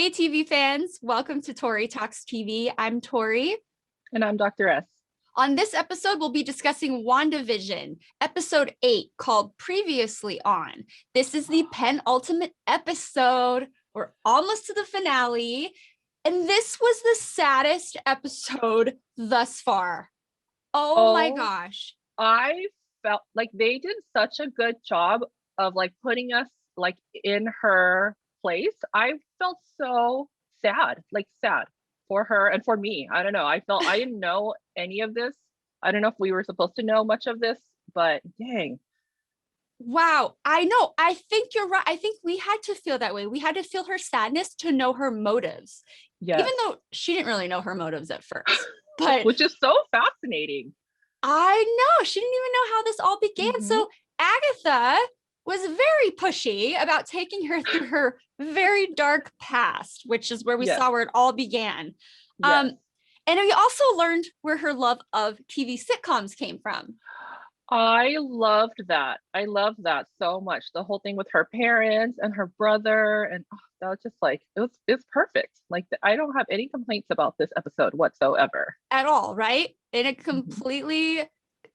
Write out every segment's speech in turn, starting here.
Hey, TV fans, welcome to Tori Talks TV. I'm Tori. And I'm Dr. S. On this episode, we'll be discussing WandaVision, episode 8, called Previously On. This is the penultimate episode. We're almost to the finale. And this was the saddest episode thus far. Oh my gosh. I felt like they did such a good job of like putting us like in her place. I felt so sad for her and for me. I don't know. I didn't know any of this. I don't know if we were supposed to know much of this, but dang. Wow, I know. I think you're right. I think we had to feel that way. We had to feel her sadness to know her motives. Yes. Even though she didn't really know her motives at first. But which is so fascinating. I know. She didn't even know how this all began. Mm-hmm. So Agatha was very pushy about taking her through her very dark past, which is where we saw where it all began. Yes. And we also learned where her love of TV sitcoms came from. I loved that. I loved that so much. The whole thing with her parents and her brother, and that was just like it's perfect. Like I don't have any complaints about this episode whatsoever. At all, right? And it completely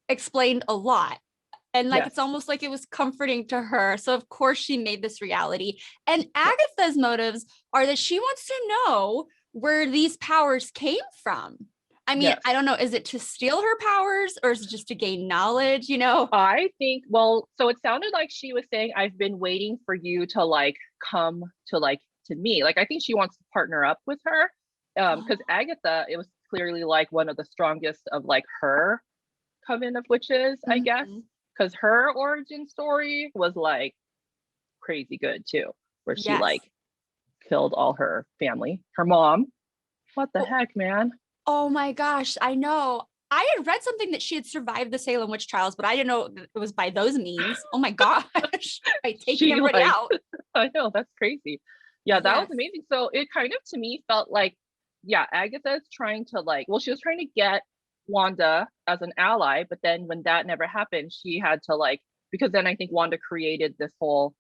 explained a lot. And like it's almost like it was comforting to her. So of course she made this reality. And Agatha's motives are that she wants to know where these powers came from. I mean, I don't know. Is it to steal her powers or is it just to gain knowledge? You know, I think, so it sounded like she was saying, I've been waiting for you to like come to me. Like, I think she wants to partner up with her. Because Agatha, it was clearly like one of the strongest of like her coven of witches, I guess. Because her origin story was like crazy good too, where she like killed all her family, her mom. What the heck, man? Oh my gosh, I know. I had read something that she had survived the Salem witch trials, but I didn't know it was by those means. Oh my gosh, by taking everybody out. I know, that's crazy. Yeah, that was amazing. So it kind of to me felt like, Agatha's trying to like, she was trying to get Wanda as an ally, but then when that never happened, she had to like, because then I think Wanda created this whole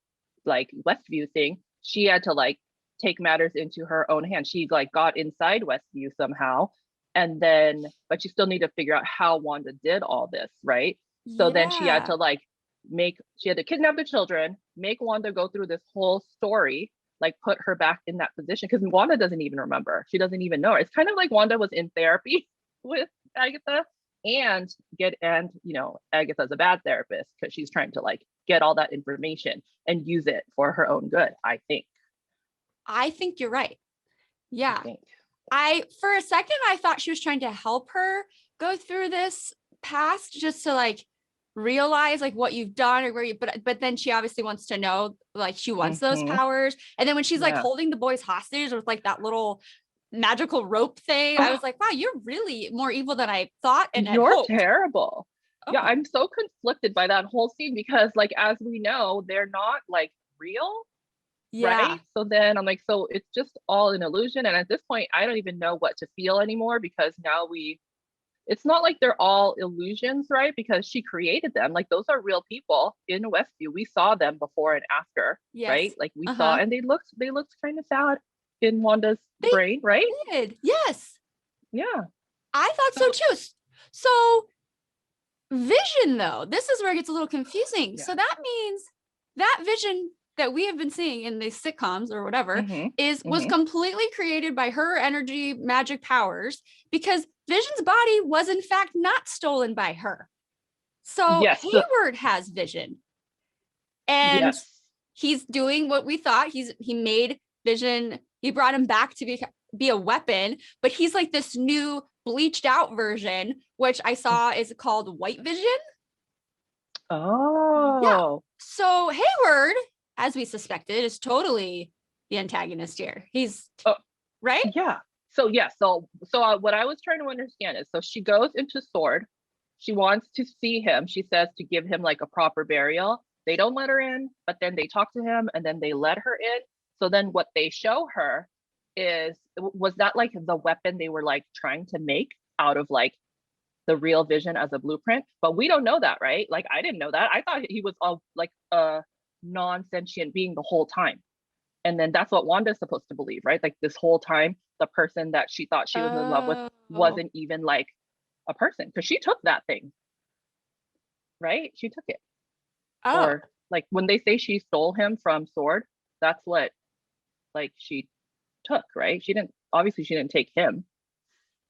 like Westview thing. She had to like take matters into her own hands. She like got inside Westview somehow. And then, but she still needed to figure out how Wanda did all this, right? So then she had to like she had to kidnap the children, make Wanda go through this whole story, like put her back in that position. Because Wanda doesn't even remember. She doesn't even know her. It's kind of like Wanda was in therapy with Agatha and Agatha's a bad therapist because she's trying to like get all that information and use it for her own good, I think you're right. Yeah. For a second, I thought she was trying to help her go through this past just to like realize like what you've done or where you, but then she obviously wants to know, like she wants those powers. And then when she's like holding the boys hostage with like that little magical rope thing, I was like, wow, you're really more evil than I thought. And you're terrible. Yeah, I'm so conflicted by that whole scene because like, as we know, they're not like real. Right. So then I'm like, so it's just all an illusion. And at this point, I don't even know what to feel anymore because now it's not like they're all illusions, right? Because she created them. Like those are real people in Westview. We saw them before and after, right? Like we saw, and they looked kind of sad in Wanda's brain, right? Did. Yes. Yeah. I thought so too. So Vision though, this is where it gets a little confusing. So that means that Vision that we have been seeing in these sitcoms or whatever was completely created by her energy magic powers because Vision's body was in fact not stolen by her. So Hayward has Vision and he's doing what we thought. He made Vision, he brought him back to be a weapon, but he's like this new bleached out version, which I saw is called White Vision. Oh. Yeah. So Hayward, as we suspected, is totally the antagonist here. He's right. Yeah. So what I was trying to understand is, so she goes into Sword. She wants to see him. She says to give him like a proper burial. They don't let her in, but then they talk to him and then they let her in. So then what they show her was that like the weapon they were like trying to make out of like the real Vision as a blueprint, but we don't know that, right? Like I didn't know that. I thought he was all like a non-sentient being the whole time. And then that's what Wanda's supposed to believe, right? Like this whole time, the person that she thought she was in love with wasn't even like a person, because she took that thing, right? She took it. Or like when they say she stole him from Sword, that's what like she took, right? She didn't take him,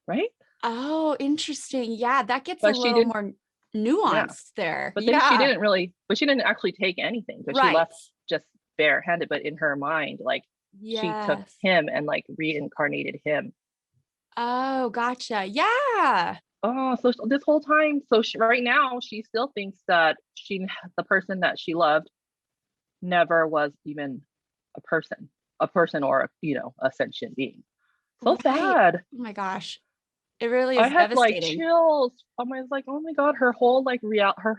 right? Oh, interesting. Yeah, that gets a little more nuanced there. But then she didn't actually take anything, because she left just barehanded. But in her mind, like she took him and like reincarnated him. Oh, gotcha. Yeah. Oh, so this whole time, so right now she still thinks that the person that she loved never was even a person or a sentient being. So sad. Oh my gosh. It really is I had devastating. like chills. I was like, oh my God, her whole like her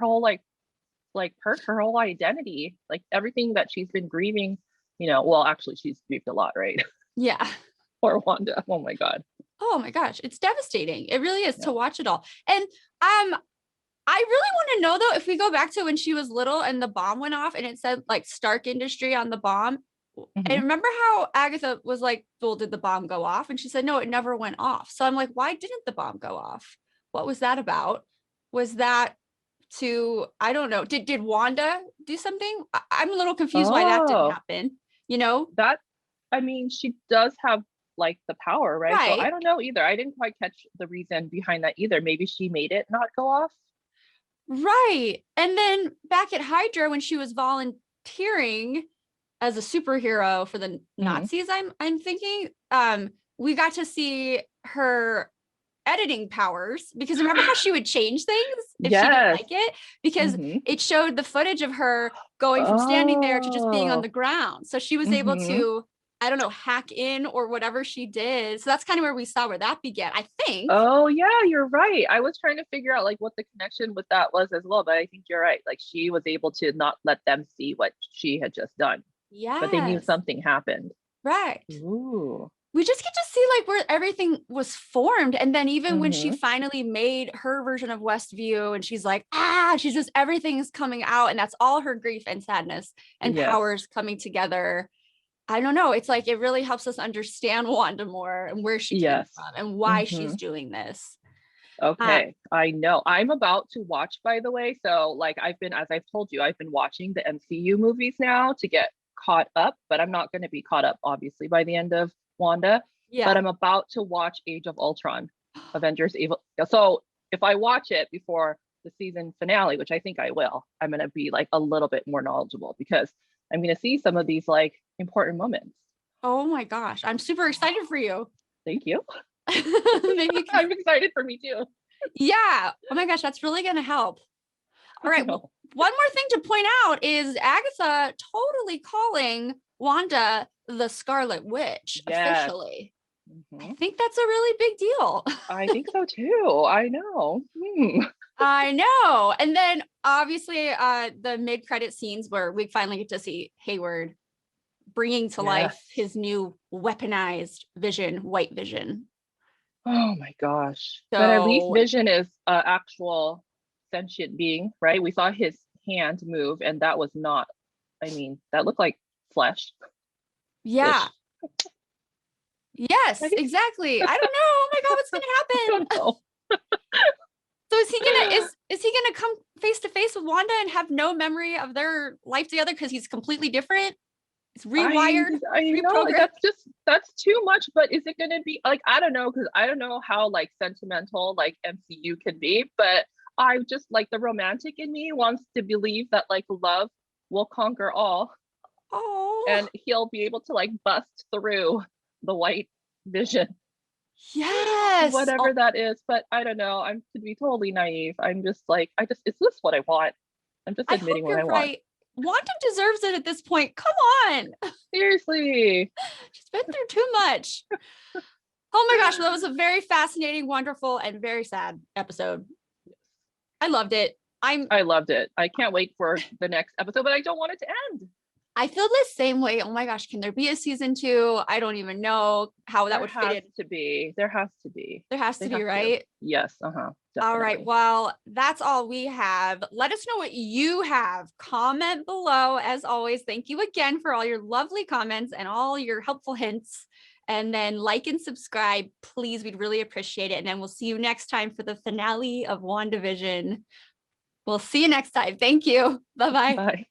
whole identity, like everything that she's been grieving, well, actually she's grieved a lot, right? Yeah. Poor Wanda. Oh my God. Oh my gosh. It's devastating. It really is to watch it all. And I really want to know though, if we go back to when she was little and the bomb went off and it said like Stark Industry on the bomb. And remember how Agatha was like, well, did the bomb go off? And she said, no, it never went off. So I'm like, why didn't the bomb go off? What was that about? Was that I don't know. Did Wanda do something? I'm a little confused why that didn't happen. That, I mean, she does have like the power, right? So I don't know either. I didn't quite catch the reason behind that either. Maybe she made it not go off. Right. And then back at Hydra, when she was volunteering as a superhero for the Nazis, I'm thinking, we got to see her editing powers, because remember how she would change things if she didn't like it, because it showed the footage of her going from standing there to just being on the ground. So she was able to, I don't know, hack in or whatever she did. So that's kind of where we saw where that began, I think. Oh yeah, you're right. I was trying to figure out like what the connection with that was as well, but I think you're right. Like she was able to not let them see what she had just done. Yeah. But they knew something happened. Right. Ooh. We just get to see like where everything was formed. And then even when she finally made her version of Westview and she's like, she's just, everything's coming out, and that's all her grief and sadness and powers coming together. I don't know. It's like, it really helps us understand Wanda more and where she came from and why she's doing this. Okay. I know. I'm about to watch, by the way. So like as I've told you, I've been watching the MCU movies now to get caught up, but I'm not going to be caught up obviously by the end of Wanda. But I'm about to watch Age of Ultron, Avengers Evil. So if I watch it before the season finale, which I think I will, I'm going to be like a little bit more knowledgeable, because I'm going to see some of these like important moments. Oh my gosh. I'm super excited for you. Thank you. Maybe I'm excited for me too. Yeah. Oh my gosh. That's really going to help. All right. Well, one more thing to point out is Agatha totally calling Wanda the Scarlet Witch officially. I think that's a really big deal. I think so too. I know. I know. And then obviously the mid-credit scenes where we finally get to see Hayward bringing to life his new weaponized Vision, White Vision. Oh my gosh. So, but at least Vision is an actual sentient being, right? We saw his hand move, and that was not, that looked like flesh. Yeah. Yes, exactly. I don't know. Oh my God, what's gonna happen? I don't know. So is he gonna come face to face with Wanda and have no memory of their life together because he's completely different? It's rewired. I know that's too much. But is it gonna be like, I don't know, because I don't know how like sentimental like MCU can be, but I just like the romantic in me wants to believe that like love will conquer all. And he'll be able to like bust through the White Vision. Yes. Whatever that is. But I don't know. I'm to be totally naive. I'm just like, is this what I want? I'm just admitting what I want. Wanda deserves it at this point. Come on. Seriously. She's been through too much. Oh my gosh. That was a very fascinating, wonderful, and very sad episode. I loved it. I loved it. I can't wait for the next episode, but I don't want it to end. I feel the same way. Oh my gosh, can there be a season 2? I don't even know how that would fit in. There has to be. There has to be, right? Yes. All right. Well, that's all we have. Let us know what you have. Comment below. As always, thank you again for all your lovely comments and all your helpful hints. And then like and subscribe, please. We'd really appreciate it. And then we'll see you next time for the finale of WandaVision. We'll see you next time. Thank you. Bye-bye. Bye.